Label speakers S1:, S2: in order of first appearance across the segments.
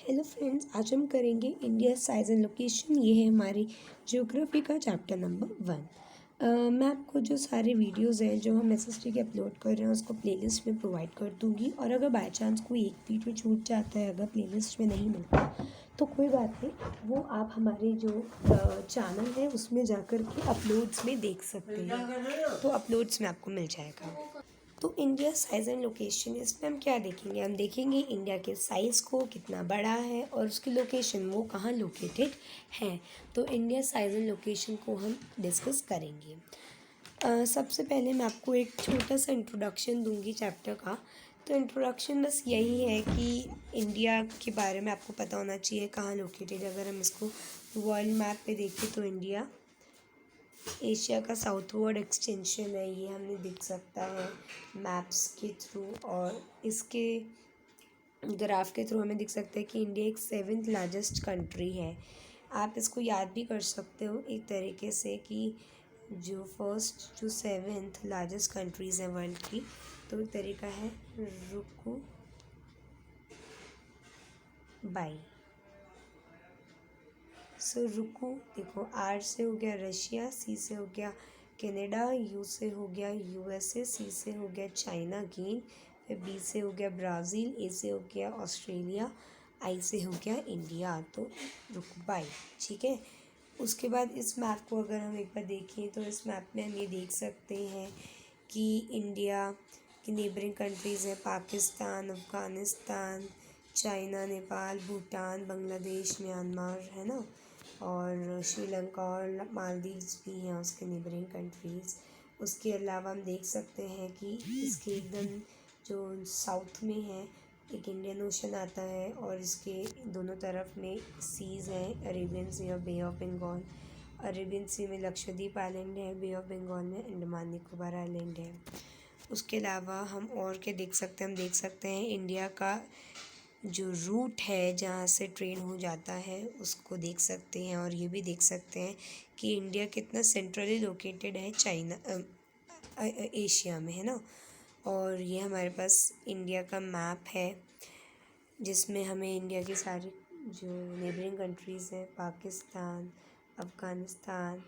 S1: Hello friends, आज हम करेंगे इंडिया साइज़ एंड लोकेशन। ये है हमारी ज्योग्राफी का चैप्टर नंबर 1। मैं आपको जो सारे वीडियोस हैं जो हम एसएसटी के अपलोड कर रहे हैं उसको प्लेलिस्ट में प्रोवाइड कर दूंगी। और अगर बाय चांस कोई एक वीडियो छूट जाता है, अगर प्लेलिस्ट में नहीं मिलता तो कोई बात नहीं, वो आप हमारे जो चैनल है उसमें जाकर के अपलोड्स में देख सकते हैं। तो अपलोड्स में आपको मिल जाएगा। तो इंडिया साइज़ एंड लोकेशन, इसमें हम क्या देखेंगे? हम देखेंगे इंडिया के साइज़ को, कितना बड़ा है और उसकी लोकेशन वो कहाँ लोकेटेड है। तो इंडिया साइज़ एंड लोकेशन को हम डिस्कस करेंगे। सबसे पहले मैं आपको एक छोटा सा इंट्रोडक्शन दूंगी चैप्टर का। तो इंट्रोडक्शन बस यही है कि इंडिया के बारे में आपको पता होना चाहिए कहाँ लोकेटेड। अगर हम इसको वर्ल्ड मैप पे देखें तो इंडिया एशिया का साउथवर्ड एक्सटेंशन है, ये हमें दिख सकता है मैप्स के थ्रू। और इसके ग्राफ के थ्रू हमें दिख सकता है कि इंडिया एक 7th लार्जेस्ट कंट्री है। आप इसको याद भी कर सकते हो एक तरीके से कि जो 7th लार्जेस्ट कंट्रीज़ हैं वर्ल्ड की। तो तरीका है रुकू बाई। सो रुकू, देखो, आर से हो गया रशिया, सी से हो गया कनाडा, यू से हो गया यूएसए, सी से हो गया चाइना अगेन, फिर बी से हो गया ब्राज़ील, ए से हो गया ऑस्ट्रेलिया, आई से हो गया इंडिया। तो रुकू बाई, ठीक है। उसके बाद इस मैप को अगर हम एक बार देखें तो इस मैप में हम ये देख सकते हैं कि इंडिया की नेबरिंग कंट्रीज़ हैं पाकिस्तान, अफ़गानिस्तान, चाइना, नेपाल, भूटान, बांग्लादेश, म्यांमार, है ना। और श्रीलंका और मालदीव्स भी हैं उसके नेबरिंग कंट्रीज़। उसके अलावा हम देख सकते हैं कि इसके एकदम जो साउथ में है एक इंडियन ओशन आता है और इसके दोनों तरफ में सीज़ हैं, अरेबियन सी और बे ऑफ बंगाल। अरेबियन सी में लक्षद्वीप आइलैंड है, बे ऑफ बंगाल में अंडमान निकोबार आइलैंड है। उसके अलावा हम और क्या देख सकते हैं? हम देख सकते हैं इंडिया का जो रूट है जहाँ से ट्रेन हो जाता है उसको देख सकते हैं। और ये भी देख सकते हैं कि इंडिया कितना सेंट्रली लोकेटेड है एशिया में, है ना। और ये हमारे पास इंडिया का मैप है जिसमें हमें इंडिया की सारी जो नेबरिंग कंट्रीज़ हैं, पाकिस्तान, अफ़गानिस्तान,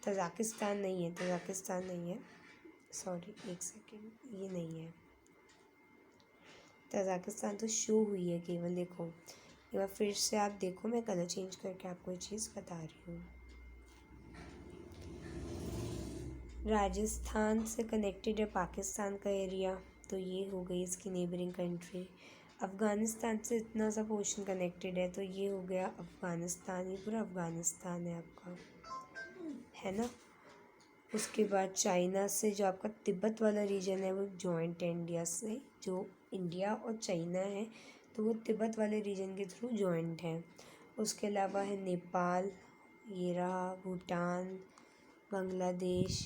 S1: तजाकिस्तान नहीं है, सॉरी एक सेकेंड, ये नहीं है तजाकिस्तान, तो शो हुई है केवल। देखो एक बार फिर से आप देखो, मैं कलर चेंज करके आपको ये चीज़ बता रही हूँ। राजस्थान से कनेक्टेड है पाकिस्तान का एरिया, तो ये हो गई इसकी नेबरिंग कंट्री। अफ़गानिस्तान से इतना सा पोर्शन कनेक्टेड है, तो ये हो गया अफ़गानिस्तान, ये पूरा अफ़गानिस्तान है आपका, है ना। उसके बाद चाइना से जो आपका तिब्बत वाला रीजन है वो जॉइंट है इंडिया से। जो इंडिया और चाइना है तो वो तिब्बत वाले रीजन के थ्रू जॉइंट है। उसके अलावा है नेपाल, ये रहा भूटान, बांग्लादेश,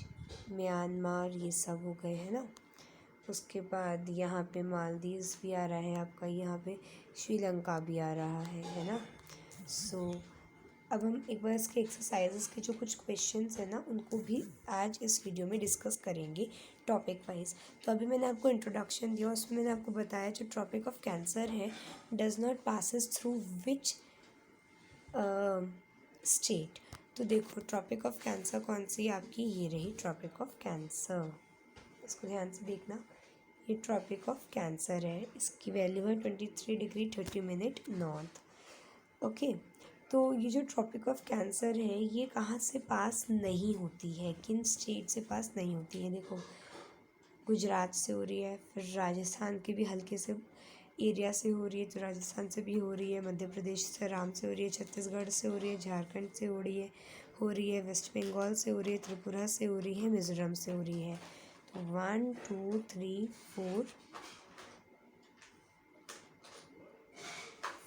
S1: म्यांमार, ये सब हो गए, है ना। उसके बाद यहाँ पे मालदीव्स भी आ रहा है आपका, यहाँ पे श्रीलंका भी आ रहा है ना। सो अब हम एक बार इसके एक्सरसाइजेस के जो कुछ क्वेश्चंस हैं ना उनको भी आज इस वीडियो में डिस्कस करेंगे टॉपिक वाइज। तो अभी मैंने आपको इंट्रोडक्शन दिया, उसमें मैंने आपको बताया जो ट्रॉपिक ऑफ कैंसर है does not passes through which state. तो देखो ट्रॉपिक ऑफ कैंसर कौन सी है आपकी, ये रही ट्रॉपिक ऑफ कैंसर, इसको ध्यान से देखना। ये ट्रॉपिक ऑफ कैंसर है, इसकी वैल्यू है 23 डिग्री 30 मिनट नॉर्थ। ओके, तो ये जो ट्रॉपिक ऑफ कैंसर है ये कहाँ से पास नहीं होती है, किन स्टेट से पास नहीं होती है? देखो गुजरात से हो रही है, फिर राजस्थान के भी हल्के से एरिया से हो रही है, तो राजस्थान से भी हो रही है, मध्य प्रदेश से आराम से हो रही है, छत्तीसगढ़ से हो रही है, झारखंड से हो रही है, वेस्ट बंगाल से हो रही है, त्रिपुरा से हो रही है, मिज़ोरम से हो रही है। तो 1 2 3 4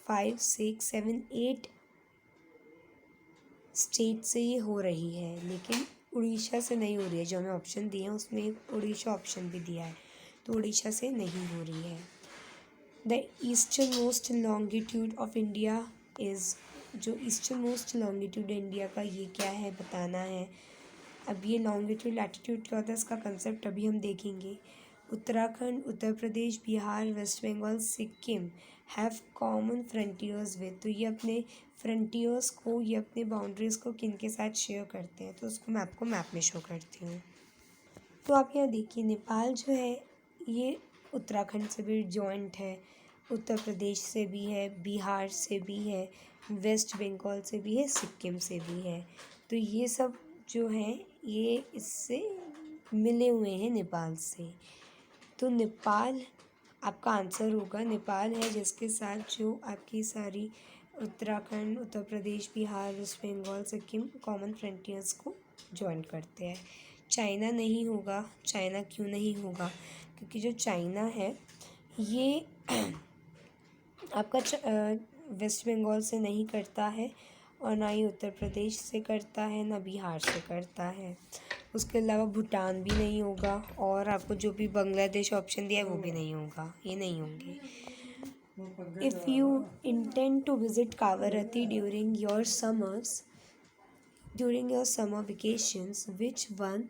S1: 5 6 7 8 स्टेट से ये हो रही है, लेकिन उड़ीसा से नहीं हो रही है। जो हमें ऑप्शन दिए हैं उसमें एक उड़ीसा ऑप्शन भी दिया है, तो उड़ीसा से नहीं हो रही है। The eastern most longitude of India is, जो ईस्टर्न मोस्ट लॉन्गिट्यूड इंडिया का ये क्या है बताना है। अब ये लॉन्गिट्यूड लैटिट्यूड क्या होता है इसका कंसेप्ट अभी हम देखेंगे। Uttarakhand, Uttar Pradesh, Bihar, West Bengal, Sikkim have common frontiers with, तो ये अपने फ्रंटियर्स को, ये अपने बाउंड्रीज़ को किन के साथ शेयर करते हैं, तो उसको मैं आपको मैप में शो करती हूँ। तो आप यहाँ देखिए नेपाल जो है ये उत्तराखंड से भी जॉइंट है, उत्तर प्रदेश से भी है, बिहार से भी है, वेस्ट बंगाल से भी है, सिक्किम से भी है। तो ये सब जो हैं ये इससे मिले हुए हैं नेपाल से। तो नेपाल आपका आंसर होगा, नेपाल है जिसके साथ जो आपकी सारी Uttarakhand, Uttar Pradesh, Bihar, West Bengal, Sikkim common frontiers को जॉइन करते हैं। चाइना नहीं होगा। चाइना क्यों नहीं होगा? क्योंकि जो चाइना है ये आपका वेस्ट बंगाल से नहीं करता है, और ना ही उत्तर प्रदेश से करता है, ना बिहार से करता है। उसके अलावा भूटान भी नहीं होगा, और आपको जो भी बांग्लादेश ऑप्शन दिया है वो भी नहीं होगा, ये नहीं होंगे। If you intend to visit Kavaratti during your summer vacations, which one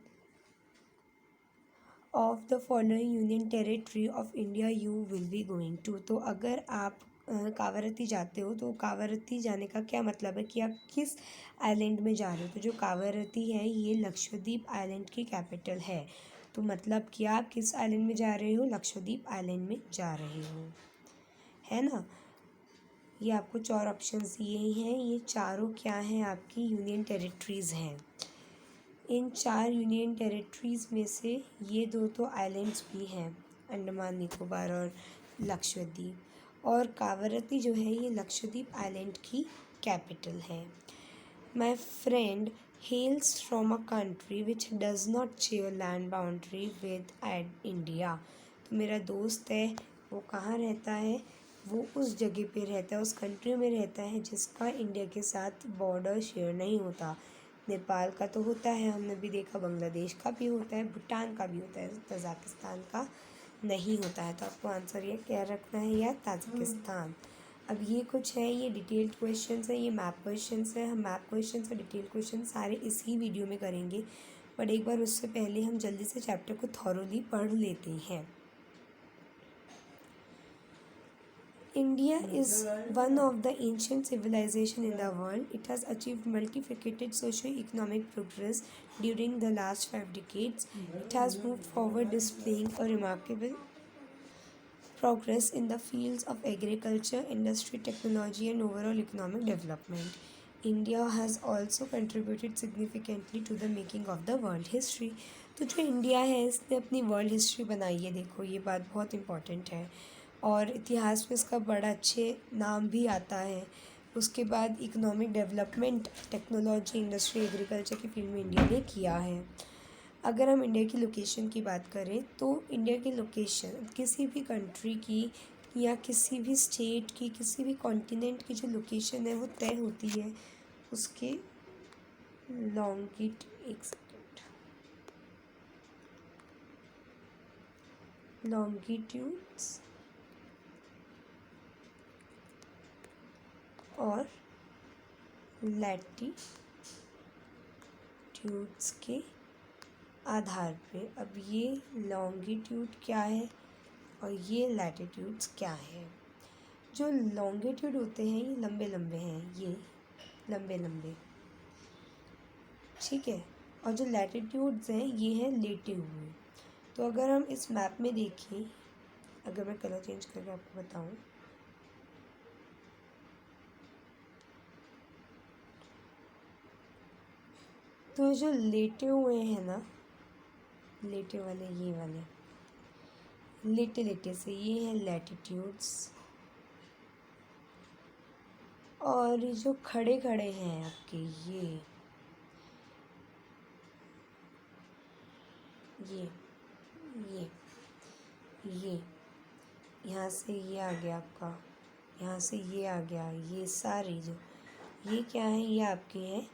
S1: of the following union territory of India you will be going to. तो अगर आप कावारती जाते हो तो कावारती जाने का क्या मतलब है कि आप किस आइलैंड में जा रहे हो। तो जो कावारती है ये लक्षद्वीप आइलैंड की कैपिटल है। तो मतलब कि आप किस आइलैंड में जा रहे हो, लक्षद्वीप आइलैंड में जा रहे हो, है ना। ये आपको 4 ऑप्शंस दिए ही हैं, ये चारों क्या हैं, आपकी यूनियन टेरिटरीज़ हैं। इन 4 यूनियन टेरिटरीज़ में से ये 2 तो आइलैंड्स भी हैं, अंडमान निकोबार और लक्षद्वीप, और कावारती जो है ये लक्षद्वीप आइलैंड की कैपिटल है। My friend हेल्स from a country which does not share land boundary with India. तो मेरा दोस्त है वो कहाँ रहता है, वो उस जगह पे रहता है, उस कंट्री में रहता है जिसका इंडिया के साथ बॉर्डर शेयर नहीं होता। नेपाल का तो होता है, हमने भी देखा, बांग्लादेश का भी होता है, भूटान का भी होता है, तजाकिस्तान का नहीं होता है। तो आपको आंसर ये क्या रखना है, या ताजिकिस्तान। अब ये कुछ है, ये डिटेल्ड क्वेश्चंस है, ये मैप क्वेश्चंस है। हम मैप क्वेश्चंस और डिटेल्ड क्वेश्चन सारे इसी वीडियो में करेंगे, बट एक बार उससे पहले हम जल्दी से चैप्टर को थॉरोली पढ़ लेते हैं। India is one of the ancient civilizations in the world. It has achieved multifaceted socio-economic progress during the last 5 decades. It has moved forward, displaying a remarkable progress in the fields of agriculture, industry, technology, and overall economic development. India has also contributed significantly to the making of the world history. तो जो India है इसने अपनी world history बनाई है, देखो ये बात बहुत इम्पॉर्टेंट है, और इतिहास में इसका बड़ा अच्छे नाम भी आता है। उसके बाद economic development, technology, industry, agriculture की फील्ड में इंडिया ने किया है। अगर हम इंडिया की लोकेशन की बात करें तो इंडिया की लोकेशन किसी भी कंट्री की या किसी भी स्टेट की, किसी भी कॉन्टिनेंट की जो लोकेशन है वो तय होती है उसके लॉन्गिट्यूड्स और लैटिट्यूड्स के आधार पे। अब ये लॉन्गिट्यूड क्या है और ये लैटिट्यूड्स क्या है। जो लॉन्गिट्यूड होते हैं ये लंबे लंबे हैं, ये लंबे लंबे, ठीक है, और जो लैटिट्यूड्स हैं ये हैं लेटे हुए। तो अगर हम इस मैप में देखें, अगर मैं कलर चेंज करके आपको बताऊं, तो जो लेटे हुए हैं ना, लेटे वाले, ये वाले लेटे लेटे से, ये हैं लैटिट्यूड्स, और जो खड़े खड़े हैं आपके ये यहाँ से ये आ गया आपका, यहाँ से ये आ गया, ये सारे जो ये क्या है, ये आपके हैं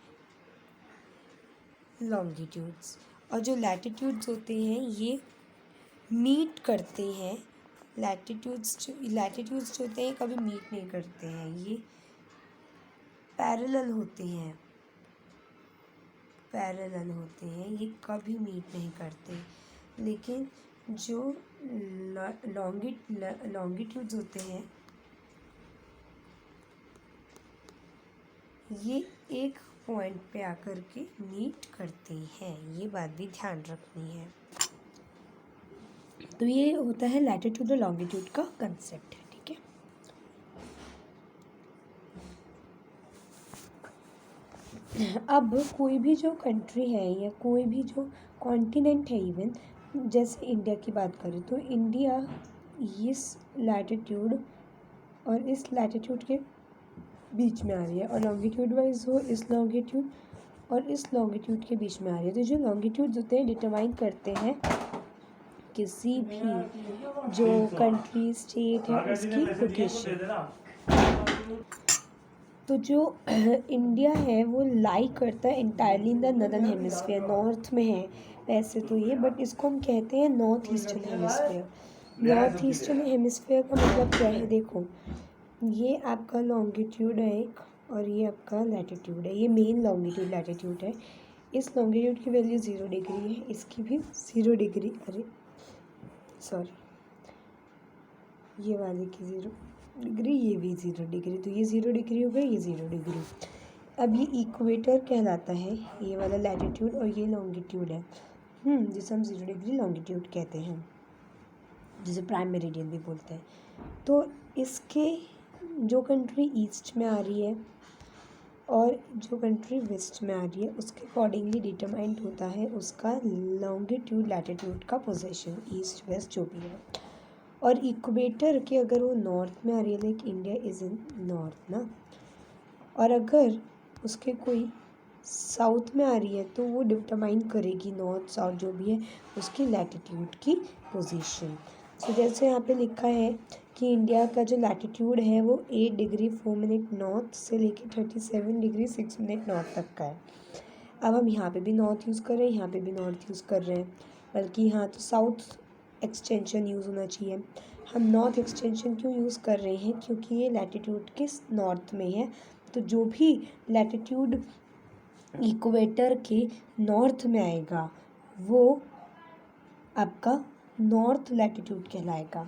S1: लॉन्गिट्यूड्स। और जो लैटिट्यूड्स होते हैं ये मीट करते हैं, लैटिट्यूड्स जो होते हैं कभी मीट नहीं करते हैं, ये पैरेलल होते हैं, ये कभी मीट नहीं करते। लेकिन जो लॉन्गिट्यूड्स होते हैं ये एक पॉइंट पे आकर के मीट करते हैं, ये बात भी ध्यान रखनी है। तो ये होता है लैटिट्यूड और लॉन्गिट्यूड का कंसेप्ट है, ठीक है। अब कोई भी जो कंट्री है या कोई भी जो कॉन्टिनेंट है, इवन जैसे इंडिया की बात करें तो इंडिया इस लैटिट्यूड और इस लैटिट्यूड के बीच में आ रही है, और लॉन्गिट्यूड वाइज हो इस लॉन्गिट्यूड और इस लॉन्गिट्यूड के बीच में आ रही है। तो जो लॉन्गिट्यूड होते हैं डिटरमाइन करते हैं किसी भी जो कंट्री स्टेट है उसकी लोकेशन। तो जो इंडिया है वो लाई करता है entirely in the northern hemisphere, north में है वैसे तो ये, बट इसको हम कहते हैं north eastern hemisphere. North eastern hemisphere का मतलब क्या है, देखो ये आपका लॉन्गिट्यूड है एक, और ये आपका लैटिट्यूड है, ये मेन लॉन्गिट्यूड लैटिट्यूड है। इस लॉन्गिट्यूड की वैल्यू 0 डिग्री है, इसकी भी 0 डिग्री, अरे सॉरी ये वाले की 0 डिग्री, ये भी 0 डिग्री, तो ये 0 डिग्री हो गया, ये 0 डिग्री। अब ये इक्वेटर कहलाता है, ये वाला लैटिट्यूड, और ये लॉन्गिट्यूड है जिसे हम 0 डिग्री लॉन्गिट्यूड कहते हैं, जिसे प्राइम मेरिडियन भी बोलते हैं। तो इसके जो कंट्री ईस्ट में आ रही है और जो कंट्री वेस्ट में आ रही है उसके अकॉर्डिंगली डिटरमाइंड होता है उसका लॉन्गिट्यूड लैटिट्यूड का पोजीशन, ईस्ट वेस्ट जो भी है। और इक्वेटर के अगर वो नॉर्थ में आ रही है, like India is in north ना, और अगर उसके कोई साउथ में आ रही है तो वो डिटरमाइन करेगी नॉर्थ साउथ जो भी है उसकी लैटिट्यूड की पोजीशन। तो जैसे यहाँ पे लिखा है कि इंडिया का जो लैटिट्यूड है वो 8 डिग्री 4 मिनट नॉर्थ से लेके 37 डिग्री 6 मिनट नॉर्थ तक का है। अब हम यहाँ पे भी नॉर्थ यूज़ कर रहे हैं, यहाँ पे भी नॉर्थ यूज़ कर रहे हैं, बल्कि यहाँ तो साउथ एक्सटेंशन यूज़ होना चाहिए। हम नॉर्थ एक्सटेंशन क्यों यूज़ कर रहे हैं, क्योंकि ये लैटिट्यूड के नॉर्थ में है। तो जो भी लैटिट्यूड इक्वेटर के नॉर्थ में आएगा वो आपका नॉर्थ लैटिट्यूड कहलाएगा।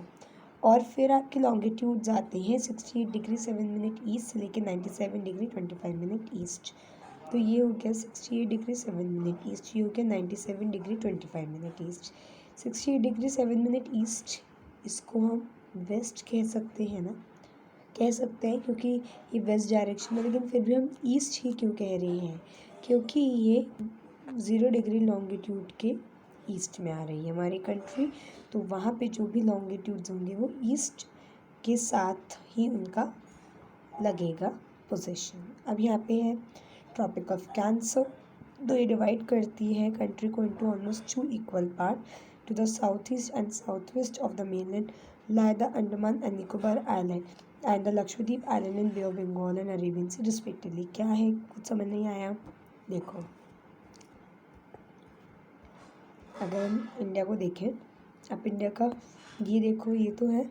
S1: और फिर आपके लॉन्गिट्यूड्स आते हैं 68 डिग्री 7 मिनट ईस्ट से लेकर 97 डिग्री 25 मिनट ईस्ट। तो ये हो गया 68 डिग्री 7 मिनट ईस्ट, ये हो गया 97 degree 25 minute east. 68 degree 7 minute east, इसको हम वेस्ट कह सकते हैं ना, कह सकते हैं क्योंकि ये वेस्ट डायरेक्शन है, लेकिन फिर भी हम ईस्ट ही क्यों कह रहे हैं, क्योंकि ये 0 डिग्री लॉन्गिट्यूड के ईस्ट में आ रही है हमारी कंट्री। तो वहाँ पे जो भी लॉन्गिट्यूड्स होंगे वो ईस्ट के साथ ही उनका लगेगा पोजीशन। अब यहाँ पे है ट्रॉपिक ऑफ कैंसर, तो ये डिवाइड करती है कंट्री को into almost 2 equal part. To the south east and south west of the mainland lie the Andaman and Nicobar Island and the Lakshadweep Island and Bay of Bengal and Arabian Sea respectively। क्या है, कुछ समझ नहीं आया? देखो अगर हम India को देखें, अब इंडिया का ये देखो, ये तो है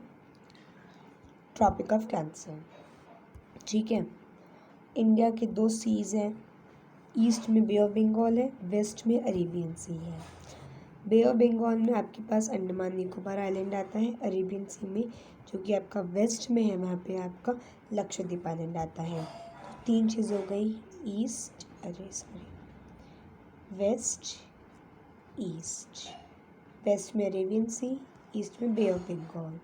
S1: ट्रॉपिक ऑफ कैंसर, ठीक है। इंडिया के 2 सीज हैं, ईस्ट में बे ऑफ बंगाल है, वेस्ट में अरेबियन सी है। बे ऑफ बंगाल में आपके पास अंडमान निकोबार आइलैंड आता है, अरेबियन सी में जो कि आपका वेस्ट में है वहाँ पे आपका लक्षद्वीप आइलैंड आता है। 3 चीज़ हो गई, वेस्ट ईस्ट। वेस्ट में अरेबियन सी, ईस्ट में Bay of Bengal.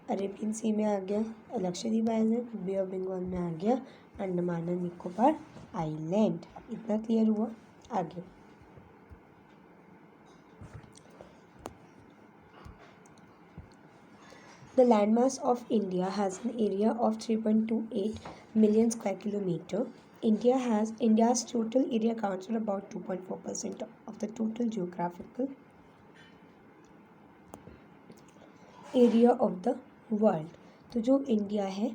S1: Arabian Sea में आ गया Lakshadweep island, Bay of Bengal में आ गया अंडमान एंड निकोबार आइलैंड। इतना क्लियर हुआ? आगे The landmass of India has an area of 3.28 million square kilometer. India's total area accounts for about 2.4% of the total geographical area of the world. तो जो India है,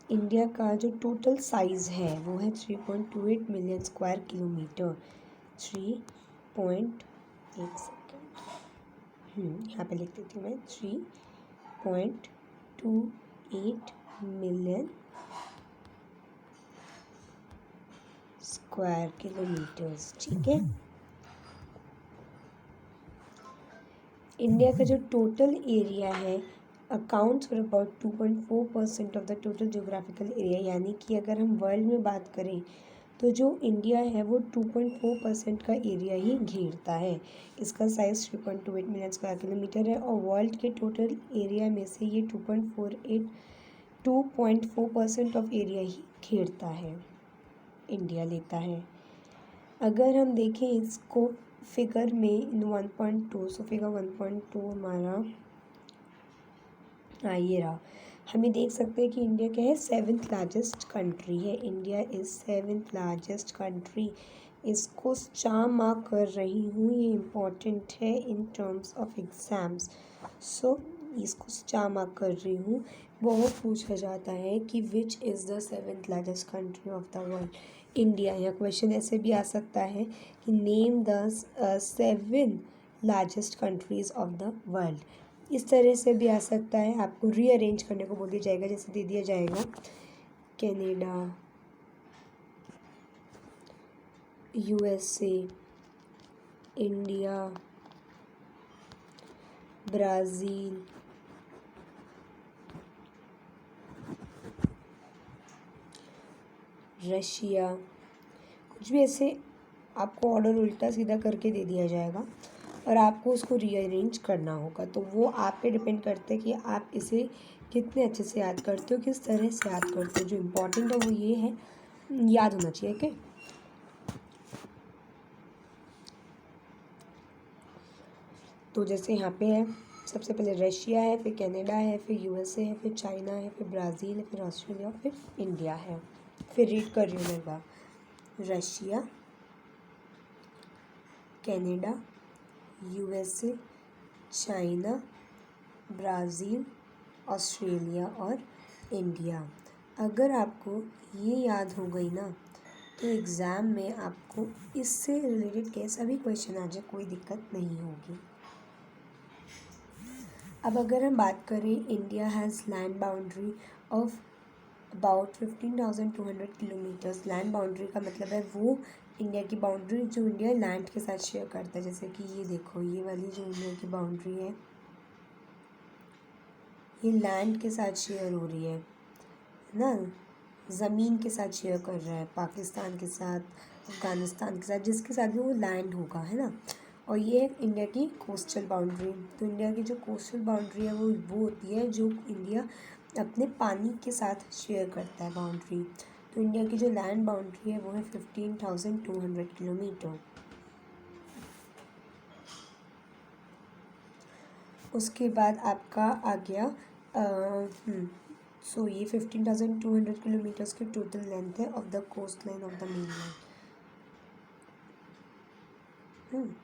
S1: India का जो टोटल साइज़ है वो है 3.28 मिलियन स्क्वायर किलोमीटर। 3.1 यहाँ पे लिख देती हूँ मैं 3.28 मिलियन स्क्वायर किलोमीटर्स, ठीक है। इंडिया का जो टोटल एरिया है accounts for about 2.4% of the total geographical area, यानी कि अगर हम वर्ल्ड में बात करें तो जो इंडिया है वो 2.4% का एरिया ही घेरता है। इसका साइज़ 3.28 मिलियन स्क्वायर किलोमीटर है और वर्ल्ड के टोटल एरिया में से ये 2.4% ऑफ एरिया ही घेरता है, इंडिया लेता है। अगर हम देखें इसको फिगर में इन 1.2, सो फिगर 1.2 हमारा ये रहा। हमें देख सकते हैं कि इंडिया क्या है, 7th लार्जेस्ट कंट्री है। India is 7th largest country. इसको स्टार मार्क कर रही हूँ, ये इम्पॉर्टेंट है इन टर्म्स ऑफ एग्ज़ाम्स। सो इसको स्टार मार्क कर रही हूँ। बहुत पूछा जाता है कि which is the 7th largest country of the world. India. या क्वेश्चन ऐसे भी आ सकता है कि name the 7 largest countries of the world. इस तरह से भी आ सकता है, आपको रीअरेंज करने को बोल दिया जाएगा। जैसे दे दिया जाएगा Canada, USA, India, Brazil, Russia, कुछ भी ऐसे आपको ऑर्डर उल्टा सीधा करके दे दिया जाएगा और आपको उसको रीअरेंज करना होगा। तो वो आप पे डिपेंड करता है कि आप इसे कितने अच्छे से याद करते हो, किस तरह से याद करते हो। जो इम्पोर्टेंट है वो ये है, याद होना चाहिए। ओके, तो जैसे यहाँ पे है, सबसे पहले रशिया है, फिर कनाडा है, फिर यूएसए है, फिर चाइना है, फिर ब्राज़ील है, फिर ऑस्ट्रेलिया, फिर इंडिया है। फिर रीड कर रही हूँ मैं बात। Russia, Canada, USA, China, Brazil, Australia और इंडिया। अगर आपको ये याद हो गई ना, तो एग्ज़ाम में आपको इससे रिलेटेड कैसा भी क्वेश्चन आ जाए कोई दिक्कत नहीं होगी। अब अगर हम बात करें, India has land boundary of about 15,200 kilometres. Land boundary का मतलब है वो इंडिया की बाउंड्री जो इंडिया लैंड के साथ शेयर करता है। जैसे कि ये देखो, ये वाली जो इंडिया की बाउंड्री है, ये लैंड के साथ शेयर हो रही है ना, ज़मीन के साथ शेयर कर रहा है, पाकिस्तान के साथ, अफ़गानिस्तान के साथ, जिसके साथ भी वो लैंड होगा, है ना। और ये है इंडिया की कोस्टल बाउंड्री। तो इंडिया की जो कोस्टल बाउंड्री है वो होती है जो इंडिया अपने पानी के साथ शेयर करता है बाउंड्री। तो इंडिया की जो लैंड बाउंड्री है वो है 15,200 किलोमीटर। उसके बाद आपका आ गया सो ये 15,200 किलोमीटर्स की टोटल लेंथ है of the coast line of the main line.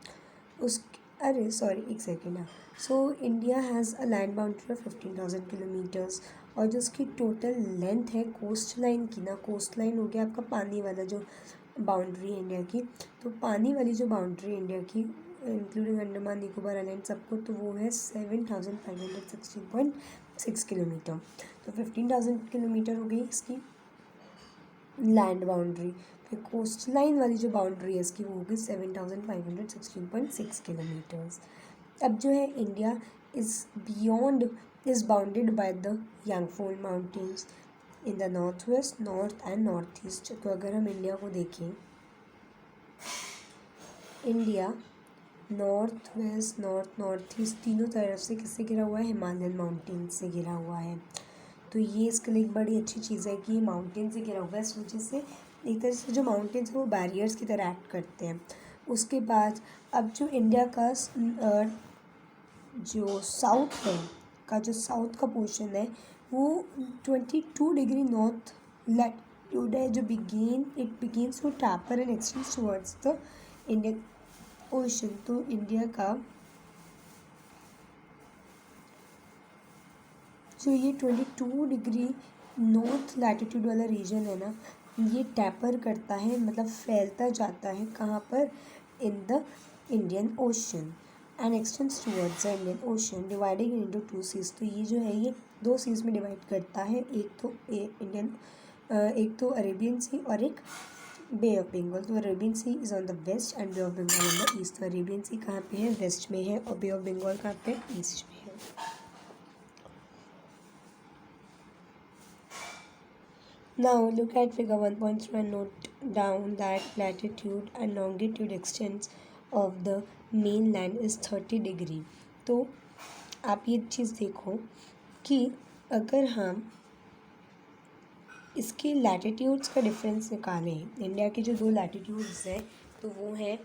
S1: उस अरे सॉरी, एक second. So India has a land boundary of 15,000 kilometres और जो उसकी टोटल लेंथ है कोस्ट लाइन की ना, कोस्ट लाइन हो गया आपका पानी वाला जो बाउंड्री है इंडिया की। तो पानी वाली जो बाउंड्री है इंडिया की, इंक्लूडिंग अंडमान निकोबार आइलैंड सबको, तो वो है 7,516.6 किलोमीटर। तो 15,000 किलोमीटर हो गई इसकी लैंड बाउंड्री। फिर कोस्ट लाइन वाली जो बाउंड्री है इसकी वो होगी 7,516.6 किलोमीटर्स। अब जो है India is bounded by the young fold mountains in the north west, north and north east. तो अगर हम इंडिया को देखें, India north west, north east तीनों तरफ से किससे घिरा हुआ है, हिमालयन माउंटेन से घिरा हुआ है। तो ये इसके लिए एक बड़ी अच्छी चीज़ है कि ये माउंटेन से घिरा हुआ है। इस वजह से एक तरह से जो माउंटेन्स हैं वो बैरियर्स की तरह एक्ट करते हैं। उसके बाद अब जो इंडिया का जो साउथ है का जो साउथ का पोर्शन है वो 22 डिग्री नॉर्थ लैटिट्यूड है, जो begins to taper and extends towards the Indian Ocean. तो इंडिया का जो ये 22 डिग्री नॉर्थ लैटिट्यूड वाला रीजन है ना, ये टैपर करता है, मतलब फैलता जाता है कहाँ पर, in the Indian Ocean and extends towards the Indian Ocean dividing into 2 seas. तो ये जो है ये 2 सीज में डिवाइड करता है, एक तो अरेबियन सी और एक बे ऑफ बंगाल। तो Arabian Sea is on the west and Bay of Bengal on the east. तो अरेबियन सी कहाँ पे है, वेस्ट में है, और बे ऑफ बंगाल कहाँ पे, ईस्ट में है। Now look at figure 1.3 and note down that latitude and longitude extents of the mainland is 30 degree. तो आप ये चीज़ देखो कि अगर हम इसके लैटिट्यूड्स का डिफरेंस निकालें, इंडिया के जो दो लैटिट्यूड्स हैं तो वो हैं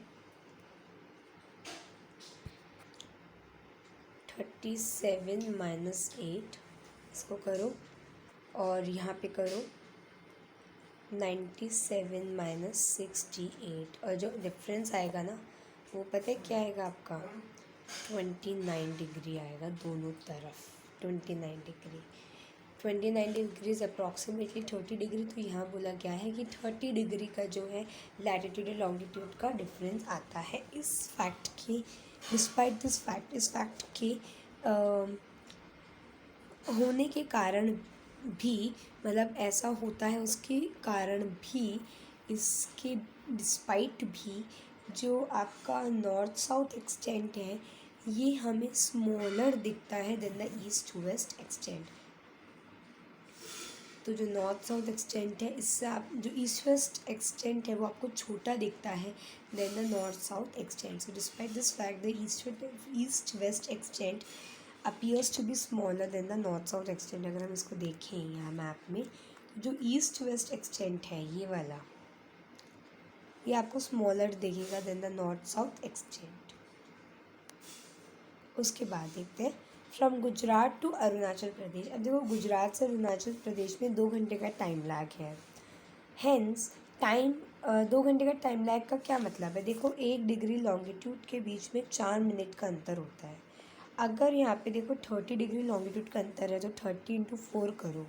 S1: 37 माइनस 8, इसको करो और यहाँ पे करो 97 माइनस 68, और जो डिफरेंस आएगा ना वो पता है क्या आएगा आपका 29 डिग्री आएगा दोनों तरफ। 29 डिग्री 29 डिग्रीज अप्रॉक्सीमेटली 30 डिग्री। तो यहाँ बोला गया है कि 30 डिग्री का जो है लैटिट्यूड और लॉन्गिट्यूड का डिफरेंस आता है। इस फैक्ट की डिस्पाइट दिस फैक्ट, इस फैक्ट के होने के कारण भी, मतलब ऐसा होता है उसके कारण भी, इसके डिस्पाइट भी जो आपका नॉर्थ साउथ एक्सटेंट है ये हमें स्मॉलर दिखता है than the east west extent. तो जो नॉर्थ साउथ एक्सटेंट है इससे आप जो ईस्ट वेस्ट एक्सटेंट है वो आपको छोटा दिखता है than the north south extent. So despite this fact the east west extent appears to be smaller than the north south extent. अगर हम इसको देखें यहाँ मैप में तो जो ईस्ट वेस्ट एक्सटेंट है ये वाला, ये आपको स्मॉलर दिखेगा than the north south extent. उसके बाद देखते हैं फ्रॉम गुजरात टू अरुणाचल प्रदेश। अब देखो गुजरात से अरुणाचल प्रदेश में 2 घंटे का टाइम लैग है। हैंस टाइम 2 घंटे का टाइम लैग का क्या मतलब है, देखो 1 डिग्री लॉन्गिट्यूड के बीच में 4 मिनट का अंतर होता है। अगर यहाँ पे देखो 30 डिग्री लॉन्गिट्यूड का अंतर है तो 30 इंटू 4 करो,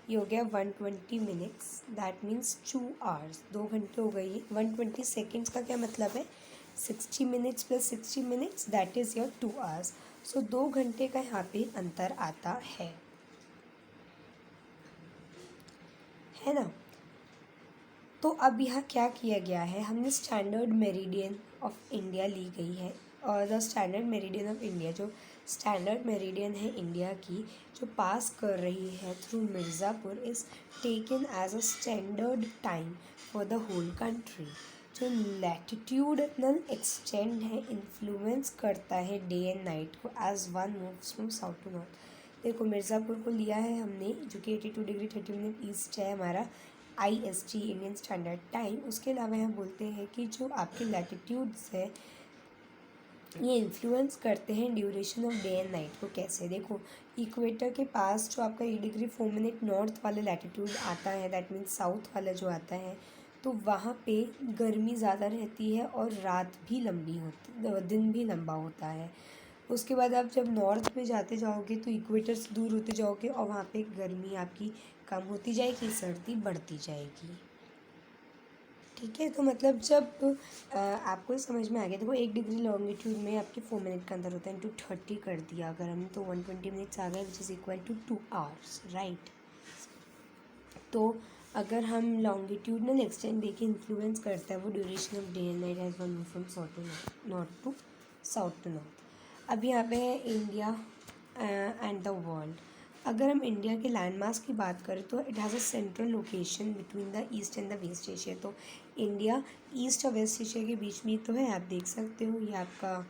S1: ये हो गया 120 मिनट्स, दैट मीन्स 2 आवर्स, 2 घंटे हो गई। 120 सेकेंड्स का क्या मतलब है, 60 minutes plus 60 minutes that is your 2 hours. So 2 घंटे का यहाँ पे अंतर आता है ना। तो अब यहाँ क्या किया गया है, हमने स्टैंडर्ड मेरिडियन ऑफ इंडिया ली गई है, और the standard meridian of India, जो स्टैंडर्ड मेरिडियन है इंडिया की जो पास कर रही है through Mirzapur, is taken as a standard time for the whole country. जो लैटिट्यूडनल एक्सटेंड है इन्फ्लुएंस करता है डे एंड नाइट को as one moves from south to north. देखो मिर्ज़ापुर को लिया है हमने जो कि 82 डिग्री 30 मिनट ईस्ट है हमारा IST इंडियन स्टैंडर्ड टाइम। उसके अलावा हम बोलते हैं कि जो आपके लैटिट्यूड्स है ये इन्फ्लुएंस करते हैं duration of day and night को। कैसे, देखो इक्वेटर के पास जो आपका 8 डिग्री 4 मिनट नॉर्थ वाला लैटिट्यूड आता है, दैट मीन्स साउथ वाला जो आता है, तो वहाँ पे गर्मी ज़्यादा रहती है और रात भी लंबी होती, दिन भी लंबा होता है। उसके बाद आप जब नॉर्थ में जाते जाओगे तो इक्वेटर से दूर होते जाओगे और वहाँ पे गर्मी आपकी कम होती जाएगी, सर्दी बढ़ती जाएगी। ठीक है, तो मतलब जब आपको समझ में आ गया, देखो 1 डिग्री लॉन्गिट्यूड में आपके 4 मिनट का अंदर होता है, इंटू 30 कर दिया अगर हमने तो 120 मिनट्स आ गए, which is equal to 2 hours, right. तो अगर हम लॉन्गिट्यूडनल एक्सटेंड देखें इन्फ्लुएंस करता है वो duration of day and night as one move from south to north to south to north. अब यहाँ पे है इंडिया एंड द वर्ल्ड। अगर हम इंडिया के लैंडमार्क्स की बात करें तो it has a central location between the east and the west Asia. तो इंडिया ईस्ट और वेस्ट एशिया के बीच में तो है, आप देख सकते हो ये आपका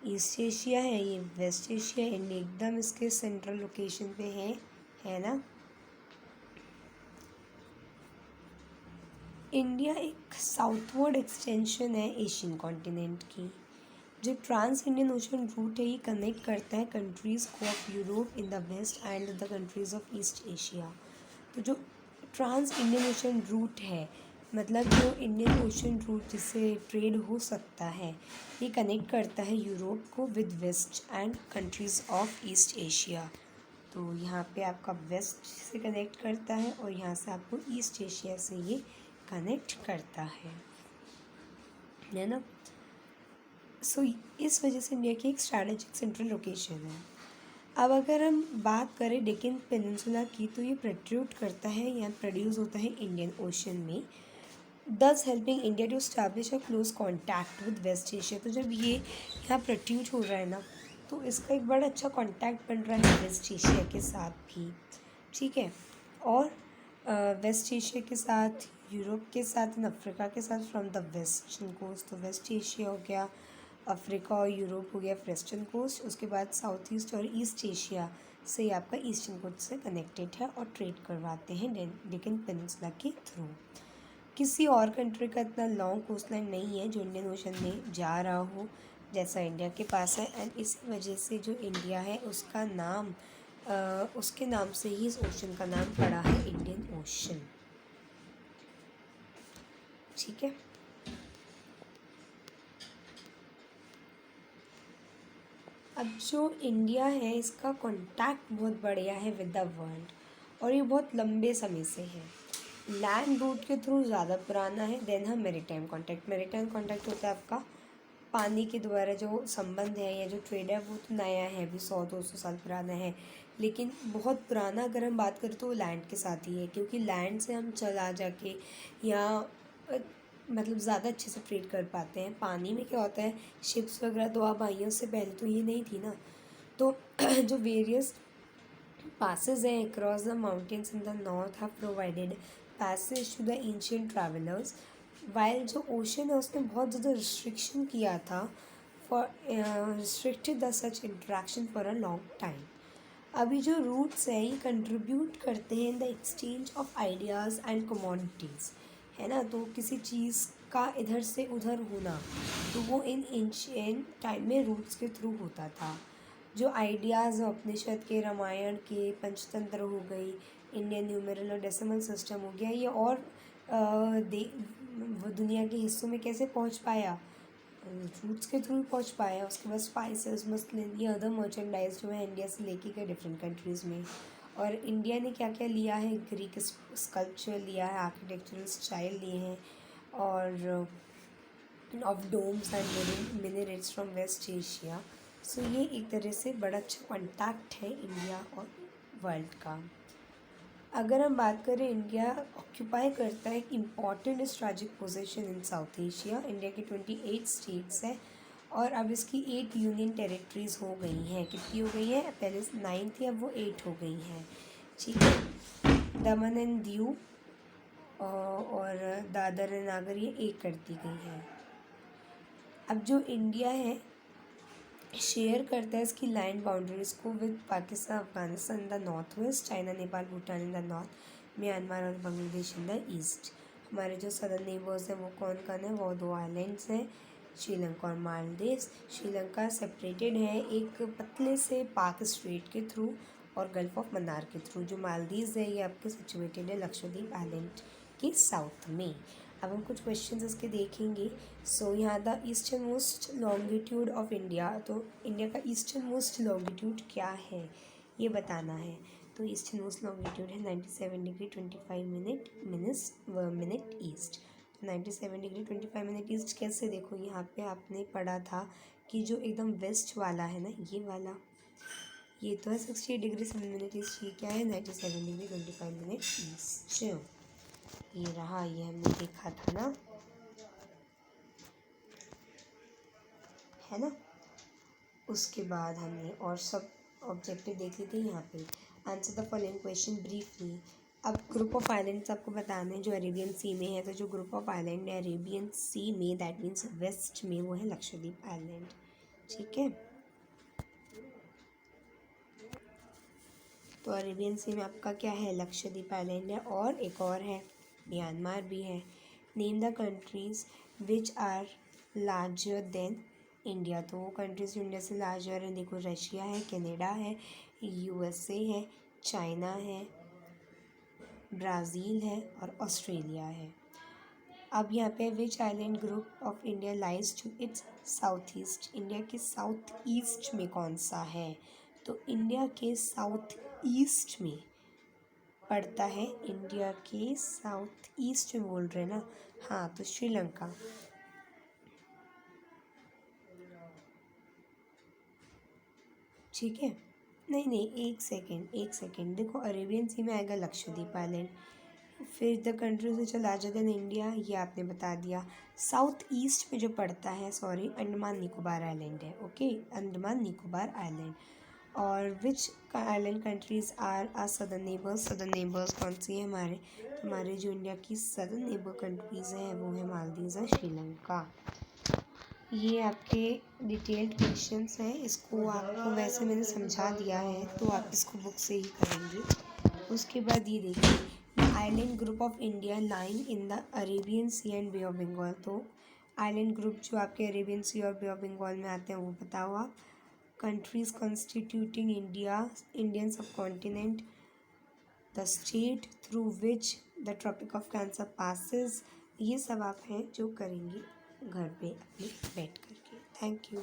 S1: ईस्ट एशिया है, ये वेस्ट एशिया है, इंडिया एकदम इसके सेंट्रल लोकेशन पे है ना। इंडिया एक साउथवर्ड एक्सटेंशन है एशियन कॉन्टिनेंट की। जो ट्रांस इंडियन ओशन रूट है ये कनेक्ट करता है कंट्रीज़ को of Europe in the west and the countries of east Asia. तो जो ट्रांस इंडियन ओशन रूट है, मतलब जो इंडियन ओशन रूट जिससे ट्रेड हो सकता है, ये कनेक्ट करता है यूरोप को with west and countries of east Asia. तो यहाँ पे आपका वेस्ट से कनेक्ट करता है और यहाँ से आपको ईस्ट एशिया से ये कनेक्ट करता है ना। सो इस वजह से इंडिया की एक स्ट्रैटेजिक सेंट्रल लोकेशन है। अब अगर हम बात करें डेक्कन पेनिनसुला की तो ये प्रोट्रूड करता है या प्रोड्यूस होता है इंडियन ओशन में, this helping India to establish a close contact with west Asia. तो जब ये यहाँ प्रोट्रूड हो रहा है ना तो इसका एक बड़ा अच्छा कॉन्टैक्ट बन रहा है वेस्ट एशिया के साथ भी, ठीक है। और वेस्ट एशिया के साथ, यूरोप के साथ एंड अफ्रीका के साथ फ्रॉम द वेस्टर्न कोस्ट। तो वेस्ट एशिया हो गया, अफ्रीका और यूरोप हो गया वेस्टर्न कोस्ट, उसके बाद साउथ ईस्ट और ईस्ट एशिया से आपका ईस्टर्न कोस्ट से कनेक्टेड है और ट्रेड करवाते हैं डेक्कन पेनिनसुला के थ्रू। किसी और कंट्री का इतना लॉन्ग कोस्ट लाइन नहीं है जो इंडियन ओशन में जा रहा हो जैसा इंडिया के पास है, एंड इसी वजह से जो इंडिया है उसका नाम उसके नाम से ही इस ओशन का नाम पड़ा है इंडियन ओशन, ठीक है। अब जो इंडिया है इसका कॉन्टैक्ट बहुत बढ़िया है विद द वर्ल्ड और ये बहुत लंबे समय से है। लैंड रूट के थ्रू ज़्यादा पुराना है, देन हम मेरीटाइम कॉन्टैक्ट। मेरीटाइम कॉन्टैक्ट होता है आपका पानी के द्वारा जो संबंध है या जो ट्रेड है वो तो नया है, अभी 100-200 साल पुराना है, लेकिन बहुत पुराना अगर हम बात करें तो वो लैंड के साथ ही है, क्योंकि लैंड से हम चला जाके या मतलब ज़्यादा अच्छे से ट्रेड कर पाते हैं। पानी में क्या होता है, शिप्स वगैरह तो आप आई उससे पहले तो ये नहीं थी ना, तो जो वेरियस passes हैं across the mountains in the north have provided passage to the ancient travelers, while जो ओशन है उसने बहुत ज़्यादा रिस्ट्रिक्शन किया था for restricted the such interaction for a long time. अभी जो रूट्स हैं ये कंट्रीब्यूट करते हैं in the exchange of ideas and commodities, है ना। तो किसी चीज़ का इधर से उधर होना तो वो इन एंशिएंट टाइम में रूट्स के थ्रू होता था। जो आइडियाज़ उपनिषद के, रामायण के, पंचतंत्र हो गई, इंडियन न्यूमेरल और डेसिमल सिस्टम हो गया, ये और वो दुनिया के हिस्सों में कैसे पहुंच पाया, रूट्स के थ्रू पहुंच पाया। उसके बाद स्पाइसेस, मसलिन, ये अदर मर्चेंडाइज जो है इंडिया से लेके गए डिफरेंट कंट्रीज़ में। और इंडिया ने क्या क्या लिया है, ग्रीक स्कल्पचर लिया है, आर्किटेक्चरल स्टाइल लिए हैं, और of domes and minarets from West Asia. So ये एक तरह से बड़ा अच्छा कॉन्टैक्ट है इंडिया और वर्ल्ड का। अगर हम बात करें, इंडिया ऑक्यूपाई करता है एक important strategic position in south Asia. India के 28 स्टेट्स हैं और अब इसकी 8 यूनियन टेरिटरीज़ हो गई हैं। कितनी हो गई हैं, पहले 9 थी, अब वो 8 हो गई हैं, ठीक है। दमन एंड दीव और दादर एंड नागर ये एक कर दी गई है। अब जो इंडिया है शेयर करता है इसकी लैंड बाउंड्रीज़ को with Pakistan, Afghanistan in the north waste, China, Nepal, Bhutan in the north, Myanmar और बांग्लादेश इन द ईस्ट। हमारे जो सदर्न नेबर्स हैं वो कौन कौन है, वो 2 आइलैंड्स हैं, श्रीलंका और मालदीव। श्रीलंका सेपरेटेड है एक पतले से पाक स्ट्रेट के थ्रू और गल्फ ऑफ मन्नार के थ्रू। जो मालदीव है ये आपके सिचुएटेड है लक्षद्वीप आइलैंड के साउथ में। अब हम कुछ क्वेश्चंस इसके देखेंगे। सो यहाँ the eastern most longitude of India, तो इंडिया का ईस्टर्न मोस्ट लॉन्गिट्यूड क्या है ये बताना है। तो ईस्टर्न मोस्ट लॉन्गिट्यूड है 97 degree 25 minute east. 97 degree 25 minute east कैसे, देखो यहाँ पे आपने पढ़ा था कि जो एकदम वेस्ट वाला है ना, ये वाला, ये तो है 68 डिग्री 7 मिनट ईस्ट, ये क्या है 97 डिग्री 25 मिनट ईस्ट। ये रहा, ये हमने देखा था ना, है ना। उसके बाद हमने और सब ऑब्जेक्टिव देख लिए थे यहाँ पे। Answer the following question briefly. अब ग्रुप ऑफ आइलैंड्स आपको बताना है जो अरेबियन सी में है। तो जो ग्रुप ऑफ आइलैंड है अरेबियन सी में, दैट मीन्स वेस्ट में, वो है लक्षद्वीप आइलैंड, ठीक है। तो अरेबियन सी में आपका क्या है, लक्षद्वीप आइलैंड है, और एक और है म्यांमार भी है। Name the countries which are larger than India. तो वो कंट्रीज जो इंडिया से लार्जर हैं, देखो रशिया है, कनाडा है, यूएसए है, चाइना है, ब्राज़ील है और ऑस्ट्रेलिया है। अब यहाँ पे which island group of India lies to its south east. India के साउथ ईस्ट में कौन सा है, तो इंडिया के साउथ ईस्ट में पड़ता है, इंडिया के साउथ ईस्ट में बोल रहे हैं ना, हाँ, तो श्रीलंका। ठीक है, नहीं, एक सेकेंड, देखो अरेबियन सी में आएगा लक्षद्वीप आइलैंड, फिर the countries which are larger than India, ये आपने बता दिया। साउथ ईस्ट में जो पड़ता है, सॉरी, अंडमान निकोबार आइलैंड है। Okay, Andaman Nicobar island. और which island countries are southern neighbours, southern neighbours कौन सी है हमारे, हमारे जो इंडिया की सदर्न नेबर कंट्रीज़ हैं वो है मालदीव्स और श्रीलंका। ये आपके डिटेल्ड क्वेश्चंस हैं, इसको आपको वैसे मैंने समझा दिया है तो आप इसको बुक से ही करेंगे। उसके बाद ये देखिए, island group of India line in the Arabian Sea and Bay of Bengal. तो आइलैंड ग्रुप जो आपके अरेबियन सी और बे ऑफ बंगाल में आते हैं वो बताओ आप। Countries constituting India, Indian subcontinent, the state through which the Tropic of Cancer passes, ये सब आप हैं जो करेंगे घर पे अपने बैठ करके। Thank you.